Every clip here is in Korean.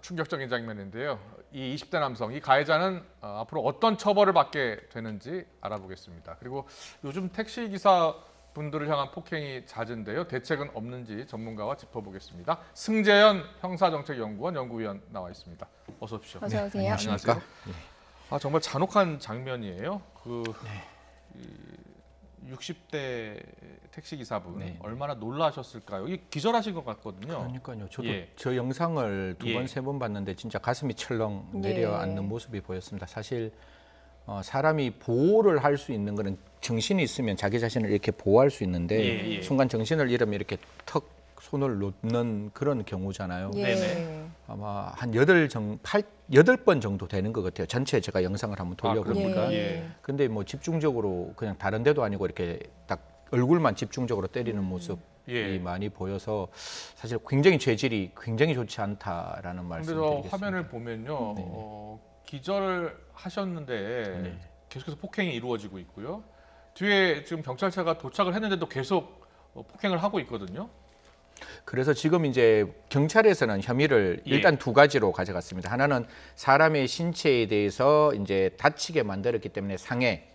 충격적인 장면인데요. 이 20대 남성, 이 가해자는 앞으로 어떤 처벌을 받게 되는지 알아보겠습니다. 그리고 요즘 택시 기사 분들을 향한 폭행이 잦은데요. 대책은 없는지 전문가와 짚어보겠습니다. 승재현 형사정책연구원 연구위원 나와 있습니다. 어서 오십시오. 어서 오세요. 네, 안녕하세요. 정말 잔혹한 장면이에요. 60대 택시 기사분 얼마나 놀라셨을까요? 이게 기절하신 것 같거든요. 그러니까요. 저도 저 영상을 두 번, 세 번 봤는데 진짜 가슴이 철렁 내려앉는 모습이 보였습니다. 사실 사람이 보호를 할 수 있는 거는 정신이 있으면 자기 자신을 이렇게 보호할 수 있는데 순간 정신을 잃으면 이렇게 턱 손을 놓는 그런 경우잖아요. 아마 한 8번 정도 되는 것 같아요. 전체 제가 영상을 한번 돌려보니까. 근데 뭐 집중적으로 그냥 다른 데도 아니고 이렇게 딱 얼굴만 집중적으로 때리는 모습이 많이 보여서 사실 굉장히 죄질이 굉장히 좋지 않다라는 말씀을 드리겠습니다. 화면을 보면요. 기절을 하셨는데 계속해서 폭행이 이루어지고 있고요. 뒤에 지금 경찰차가 도착을 했는데도 계속 폭행을 하고 있거든요. 그래서 지금 이제 경찰에서는 혐의를 일단 두 가지로 가져갔습니다. 하나는 사람의 신체에 대해서 이제 다치게 만들었기 때문에 상해.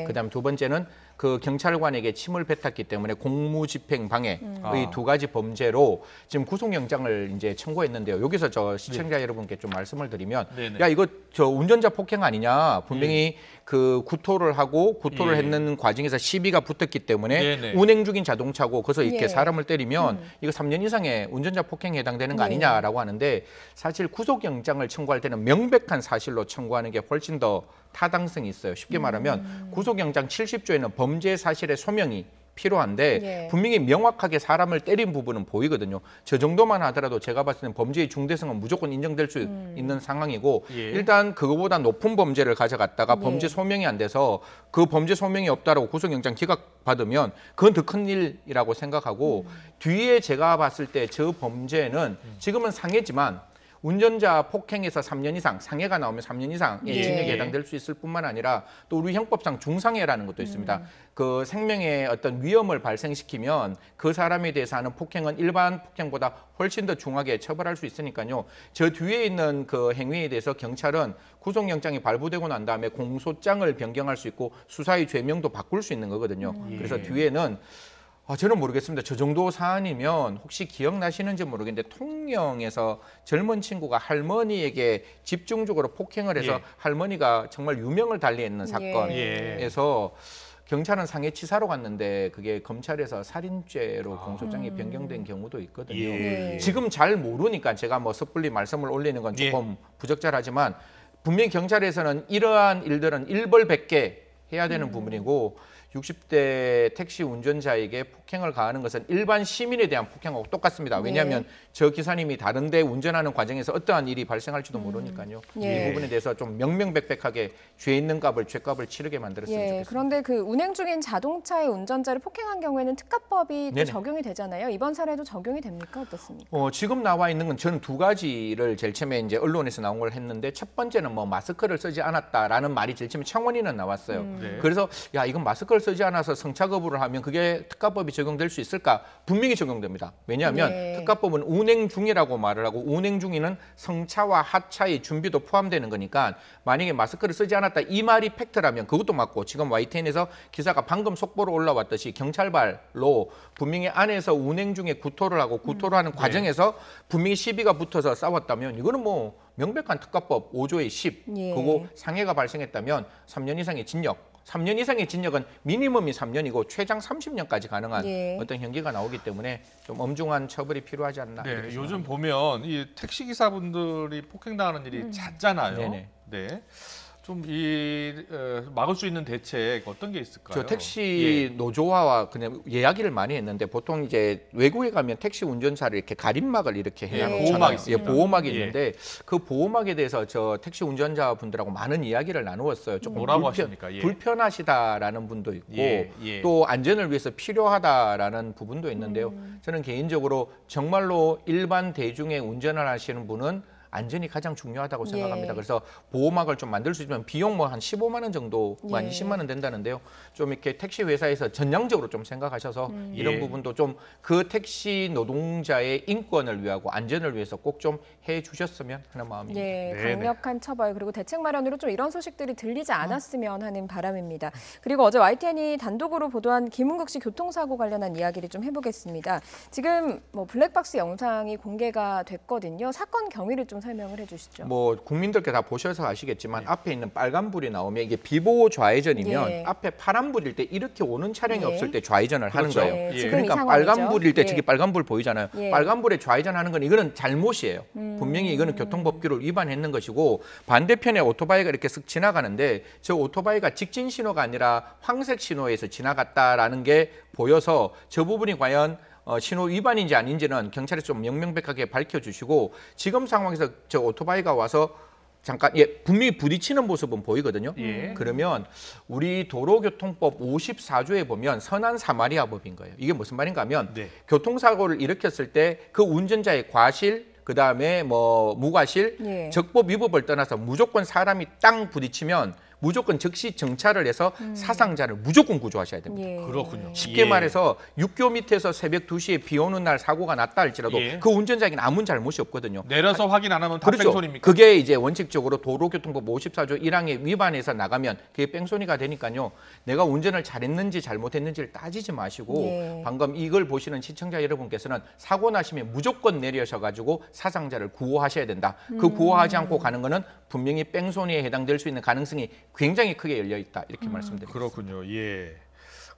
그다음 두 번째는 그 경찰관에게 침을 뱉었기 때문에 공무집행 방해의 두 가지 범죄로 지금 구속영장을 이제 청구했는데요. 여기서 저 시청자 여러분께 좀 말씀을 드리면, 야 이거 저 운전자 폭행 아니냐? 분명히 그 구토를 하고 구토를 했는 과정에서 시비가 붙었기 때문에 운행 중인 자동차고 그래서 이렇게 사람을 때리면 이거 3년 이상의 운전자 폭행에 해당되는 거 아니냐라고 하는데 사실 구속영장을 청구할 때는 명백한 사실로 청구하는 게 훨씬 더 타당성이 있어요. 쉽게 말하면 구속영장 70조에는 범죄 사실의 소명이 필요한데 분명히 명확하게 사람을 때린 부분은 보이거든요. 저 정도만 하더라도 제가 봤을 때는 범죄의 중대성은 무조건 인정될 수 있는 상황이고 일단 그거보다 높은 범죄를 가져갔다가 범죄 소명이 안 돼서 그 범죄 소명이 없다라고 구속영장 기각받으면 그건 더 큰 일이라고 생각하고 뒤에 제가 봤을 때 저 범죄는 지금은 상해지만 운전자 폭행에서 3년 이상, 상해가 나오면 3년 이상의 징역에 해당될 수 있을 뿐만 아니라 또 우리 형법상 중상해라는 것도 있습니다. 그 생명에 어떤 위험을 발생시키면 그 사람에 대해서 하는 폭행은 일반 폭행보다 훨씬 더 중하게 처벌할 수 있으니까요. 저 뒤에 있는 그 행위에 대해서 경찰은 구속영장이 발부되고 난 다음에 공소장을 변경할 수 있고 수사의 죄명도 바꿀 수 있는 거거든요. 그래서 뒤에는 저는 모르겠습니다. 저 정도 사안이면 혹시 기억나시는지 모르겠는데 통영에서 젊은 친구가 할머니에게 집중적으로 폭행을 해서 할머니가 정말 유명을 달리했는 사건에서 경찰은 상해치사로 갔는데 그게 검찰에서 살인죄로 공소장이 변경된 경우도 있거든요. 지금 잘 모르니까 제가 뭐 섣불리 말씀을 올리는 건 조금 부적절하지만 분명히 경찰에서는 이러한 일들은 일벌백계 해야 되는 부분이고 60대 택시 운전자에게 폭행을 가하는 것은 일반 시민에 대한 폭행하고 똑같습니다. 왜냐하면 저 기사님이 다른 데 운전하는 과정에서 어떠한 일이 발생할지도 모르니까요. 이 부분에 대해서 좀 명명백백하게 죄 있는 값을 죄값을 치르게 만들었으면 좋겠습니다. 그런데 그 운행 중인 자동차의 운전자를 폭행한 경우에는 특가법이 또 적용이 되잖아요. 이번 사례도 적용이 됩니까? 어떻습니까? 지금 나와 있는 건 저는 두 가지를 제일 처음에 이제 언론에서 나온 걸 했는데 첫 번째는 뭐 마스크를 쓰지 않았다라는 말이 제일 처음에 청원인은 나왔어요. 그래서 야 이건 마스크를 쓰지 않아서 성차 거부를 하면 그게 특가법이 적용될 수 있을까? 분명히 적용됩니다. 왜냐하면 특가법은 운행 중이라고 말을 하고 운행 중에는 성차와 하차의 준비도 포함되는 거니까 만약에 마스크를 쓰지 않았다 이 말이 팩트라면 그것도 맞고 지금 YTN에서 기사가 방금 속보로 올라왔듯이 경찰발로 분명히 안에서 운행 중에 구토를 하고 구토를 하는 과정에서 분명히 시비가 붙어서 싸웠다면 이거는 뭐 명백한 특가법 5조의 10 그거 상해가 발생했다면 3년 이상의 징역 3년 이상의 징역은 미니멈이 3년이고 최장 30년까지 가능한 어떤 형기가 나오기 때문에 좀 엄중한 처벌이 필요하지 않나. 요즘 보면 이 택시 기사분들이 폭행당하는 일이 잦잖아요. 좀 막을 수 있는 대책 어떤 게 있을까요? 저 택시 노조와와 그냥 이야기를 많이 했는데 보통 이제 외국에 가면 택시 운전사를 이렇게 가림막을 이렇게 해놓잖아요. 보호막이 있는데 그 보호막에 대해서 저 택시 운전자분들하고 많은 이야기를 나누었어요. 조금 뭐라고 하십니까? 불편하시다라는 분도 있고 또 안전을 위해서 필요하다라는 부분도 있는데요. 저는 개인적으로 정말로 일반 대중의 운전을 하시는 분은 안전이 가장 중요하다고 생각합니다. 예. 그래서 보호막을 좀 만들 수 있으면 비용 뭐 한 15만 원 정도, 뭐 한 예. 20만 원 된다는데요. 좀 이렇게 택시 회사에서 전향적으로 좀 생각하셔서 이런 예. 부분도 좀 그 택시 노동자의 인권을 위하고 안전을 위해서 꼭 좀 해주셨으면 하는 마음입니다. 예, 네네. 강력한 처벌 그리고 대책 마련으로 좀 이런 소식들이 들리지 않았으면 하는 바람입니다. 그리고 어제 YTN이 단독으로 보도한 김은국 씨 교통사고 관련한 이야기를 좀 해보겠습니다. 지금 뭐 블랙박스 영상이 공개가 됐거든요. 사건 경위를 좀 설명을 해주시죠. 뭐 국민들께 다 보셔서 아시겠지만 앞에 있는 빨간 불이 나오면 이게 비보호 좌회전이면 예. 앞에 파란 불일 때 이렇게 오는 차량이 예. 없을 때 좌회전을 하는 그렇죠. 거예요. 예, 지금 이 그러니까 상황이죠. 빨간 불일 때 예. 저기 빨간 불 보이잖아요. 예. 빨간 불에 좌회전하는 건 이거는 잘못이에요. 분명히 이거는 교통법규를 위반했는 것이고 반대편에 오토바이가 이렇게 쓱 지나가는데 저 오토바이가 직진 신호가 아니라 황색 신호에서 지나갔다라는 게 보여서 저 부분이 과연 신호 위반인지 아닌지는 경찰이 좀 명명백하게 밝혀주시고 지금 상황에서 저 오토바이가 와서 잠깐 분명히 부딪히는 모습은 보이거든요. 예. 그러면 우리 도로교통법 54조에 보면 선한 사마리아법인 거예요. 이게 무슨 말인가 하면 네. 교통사고를 일으켰을 때 그 운전자의 과실 그다음에 뭐 무과실, 예. 적법 위법을 떠나서 무조건 사람이 땅 부딪히면 무조건 즉시 정차를 해서 사상자를 무조건 구조하셔야 됩니다. 예. 그렇군요. 쉽게 예. 말해서 육교 밑에서 새벽 2시에 비 오는 날 사고가 났다 할지라도 예. 그 운전자에게는 아무 잘못이 없거든요. 내려서 확인 안 하면 다 그렇죠. 뺑소니입니까? 그게 이제 원칙적으로 도로교통법 54조 1항에 위반해서 나가면 그게 뺑소니가 되니까요. 내가 운전을 잘했는지 잘못했는지를 따지지 마시고 예. 방금 이걸 보시는 시청자 여러분께서는 사고 나시면 무조건 내려셔가지고 사상자를 구호하셔야 된다. 그 구호하지 않고 가는 거는 분명히 뺑소니에 해당될 수 있는 가능성이 굉장히 크게 열려 있다. 이렇게 말씀드립니다. 그렇군요. 예.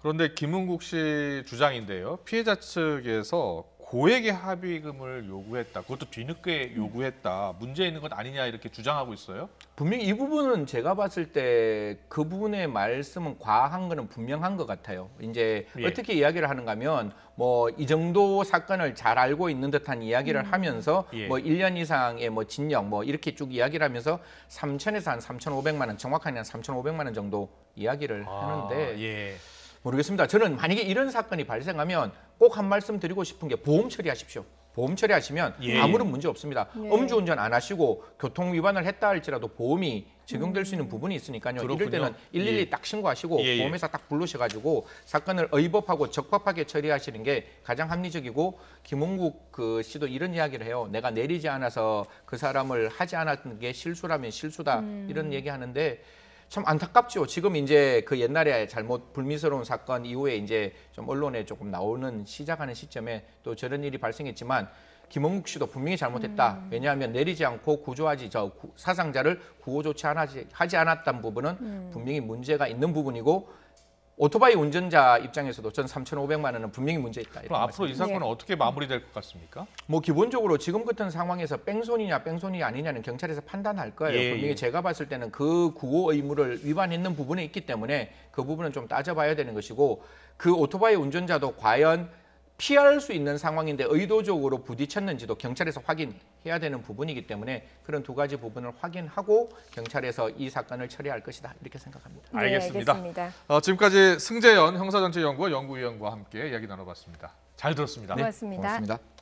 그런데 김은국 씨 주장인데요. 피해자 측에서 고액의 합의금을 요구했다. 그것도 뒤늦게 요구했다. 문제 있는 것 아니냐 이렇게 주장하고 있어요. 분명히 이 부분은 제가 봤을 때 그 부분의 말씀은 과한 거는 분명한 것 같아요. 이제 예. 어떻게 이야기를 하는가 하면 뭐 이 정도 사건을 잘 알고 있는 듯한 이야기를 하면서 예. 뭐 1년 이상의 뭐 징역 뭐 이렇게 쭉 이야기를 하면서 3천에서 한 3,500만 원, 정확하게 한 3,500만 원 정도 이야기를 하는데 예. 모르겠습니다. 저는 만약에 이런 사건이 발생하면 꼭 한 말씀 드리고 싶은 게 보험 처리하십시오. 보험 처리하시면 예. 아무런 문제 없습니다. 네. 음주운전 안 하시고 교통 위반을 했다 할지라도 보험이 적용될 수 있는 부분이 있으니까요. 그렇군요. 이럴 때는 112 예. 딱 신고하시고 예, 예. 보험회사 딱 부르셔가지고 사건을 의법하고 적법하게 처리하시는 게 가장 합리적이고 김홍국 그 씨도 이런 이야기를 해요. 내가 내리지 않아서 그 사람을 하지 않았던 게 실수라면 실수다 이런 얘기하는데 참 안타깝죠. 지금 이제 그 옛날에 잘못 불미스러운 사건 이후에 이제 좀 언론에 조금 나오는 시작하는 시점에 또 저런 일이 발생했지만 김홍국 씨도 분명히 잘못했다. 왜냐하면 내리지 않고 구조하지 사상자를 구호 조치하지 않았다는 부분은 분명히 문제가 있는 부분이고 오토바이 운전자 입장에서도 전 3,500만 원은 분명히 문제 있다. 그럼 앞으로 이 사건은 네. 어떻게 마무리될 것 같습니까? 뭐 기본적으로 지금 같은 상황에서 뺑소니냐 뺑소니 아니냐는 경찰에서 판단할 거예요. 예, 분명히 예. 제가 봤을 때는 그 구호 의무를 위반했는 부분이 있기 때문에 그 부분은 좀 따져봐야 되는 것이고 그 오토바이 운전자도 과연 피할 수 있는 상황인데 의도적으로 부딪혔는지도 경찰에서 확인해야 되는 부분이기 때문에 그런 두 가지 부분을 확인하고 경찰에서 이 사건을 처리할 것이다 이렇게 생각합니다. 네, 알겠습니다. 알겠습니다. 지금까지 승재현 형사전체연구원 연구위원과 함께 이야기 나눠봤습니다. 잘 들었습니다. 고맙습니다. 고맙습니다.